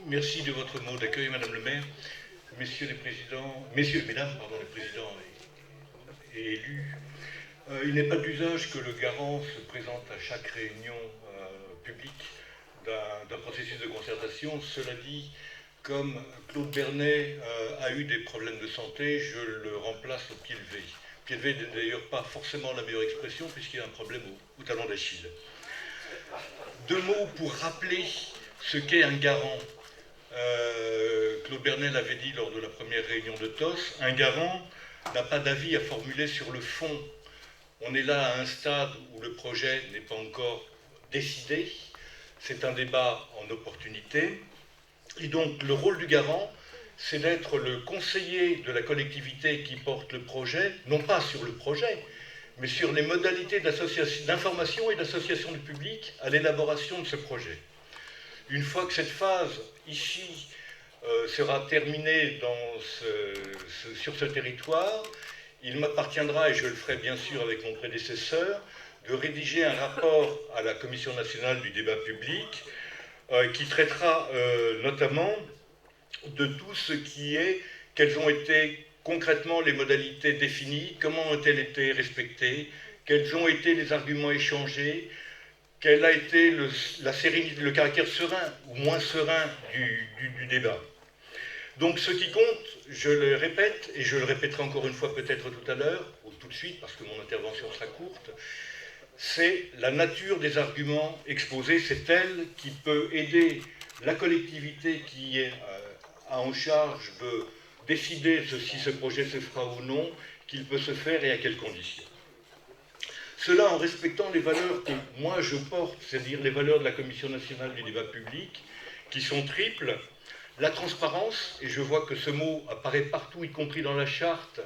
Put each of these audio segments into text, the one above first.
Merci de votre mot d'accueil, Madame le maire. Messieurs les présidents, messieurs, mesdames, pardon, les présidents et élus, il n'est pas d'usage que le garant se présente à chaque réunion publique d'un processus de concertation. Cela dit, comme Claude Bernet a eu des problèmes de santé, je le remplace au pied levé. Pied levé n'est d'ailleurs pas forcément la meilleure expression puisqu'il y a un problème au talon d'Achille. Deux mots pour rappeler ce qu'est un garant. Claude Bernet l'avait dit lors de la première réunion de TOS, un garant n'a pas d'avis à formuler sur le fond. On est là à un stade où le projet n'est pas encore décidé, c'est un débat en opportunité, et donc le rôle du garant, c'est d'être le conseiller de la collectivité qui porte le projet, non pas sur le projet, mais sur les modalités d'information et d'association du public à l'élaboration de ce projet. Une fois que cette phase, ici, sera terminée sur ce territoire, il m'appartiendra, et je le ferai bien sûr avec mon prédécesseur, de rédiger un rapport à la Commission nationale du débat public qui traitera notamment de tout ce qui est, quelles ont été concrètement les modalités définies, comment ont-elles été respectées, quels ont été les arguments échangés, quel a été le caractère serein ou moins serein du débat. Donc ce qui compte, je le répète, et je le répéterai encore une fois peut-être tout à l'heure, ou tout de suite parce que mon intervention sera courte, c'est la nature des arguments exposés, c'est elle qui peut aider la collectivité qui est en charge de décider si ce projet se fera ou non, qu'il peut se faire et à quelles conditions. Cela en respectant les valeurs que moi je porte, c'est-à-dire les valeurs de la Commission nationale du débat public, qui sont triples. La transparence, et je vois que ce mot apparaît partout, y compris dans la charte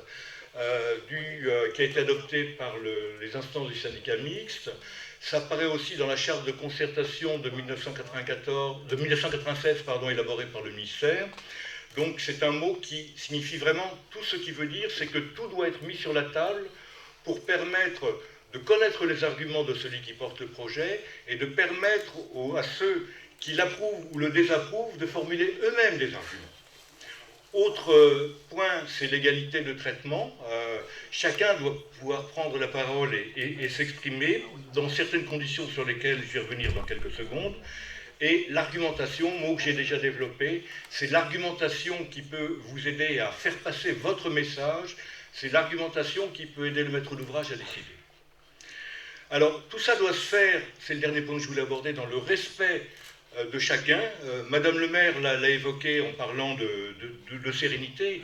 qui a été adoptée par les instances du syndicat mixte. Ça apparaît aussi dans la charte de concertation de 1996, élaborée par le ministère. Donc c'est un mot qui signifie vraiment tout ce qu'il veut dire, c'est que tout doit être mis sur la table pour permettre de connaître les arguments de celui qui porte le projet et de permettre à ceux qui l'approuvent ou le désapprouvent de formuler eux-mêmes des arguments. Autre point, c'est l'égalité de traitement. Chacun doit pouvoir prendre la parole et s'exprimer dans certaines conditions sur lesquelles je vais revenir dans quelques secondes. Et l'argumentation, mot que j'ai déjà développé, c'est l'argumentation qui peut vous aider à faire passer votre message, c'est l'argumentation qui peut aider le maître d'ouvrage à décider. Alors, tout ça doit se faire, c'est le dernier point que je voulais aborder, dans le respect de chacun. Madame le maire l'a évoqué en parlant de sérénité.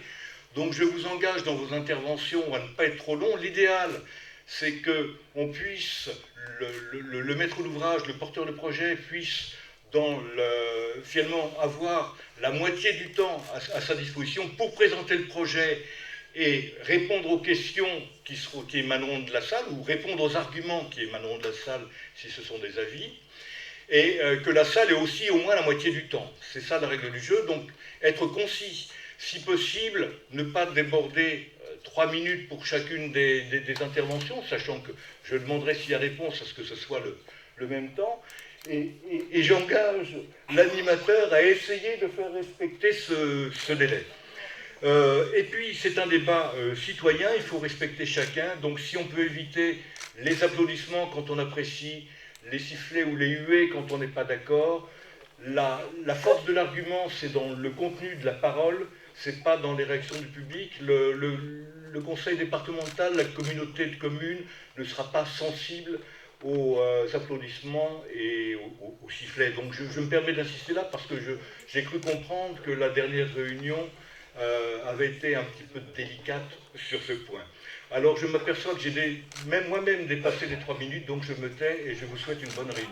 Donc je vous engage dans vos interventions à ne pas être trop long. L'idéal, c'est qu'on puisse, le maître d'ouvrage, le porteur de projet, puisse finalement avoir la moitié du temps à sa disposition pour présenter le projet et répondre aux questions qui émaneront de la salle, ou répondre aux arguments qui émaneront de la salle si ce sont des avis, et que la salle ait aussi au moins la moitié du temps. C'est ça la règle du jeu, donc être concis, si possible, ne pas déborder 3 minutes pour chacune des interventions, sachant que je demanderai s'il y a réponse à ce que ce soit le même temps, et j'engage l'animateur à essayer de faire respecter ce délai. Et puis, c'est un débat citoyen, il faut respecter chacun, donc si on peut éviter les applaudissements quand on apprécie, les sifflets ou les huées quand on n'est pas d'accord, la force de l'argument, c'est dans le contenu de la parole, c'est pas dans les réactions du public. Le conseil départemental, la communauté de communes ne sera pas sensible aux applaudissements et aux sifflets. Donc je me permets d'insister là parce que j'ai cru comprendre que la dernière réunion avait été un petit peu délicate sur ce point. Alors je m'aperçois que j'ai moi-même dépassé les 3 minutes, donc je me tais et je vous souhaite une bonne réunion.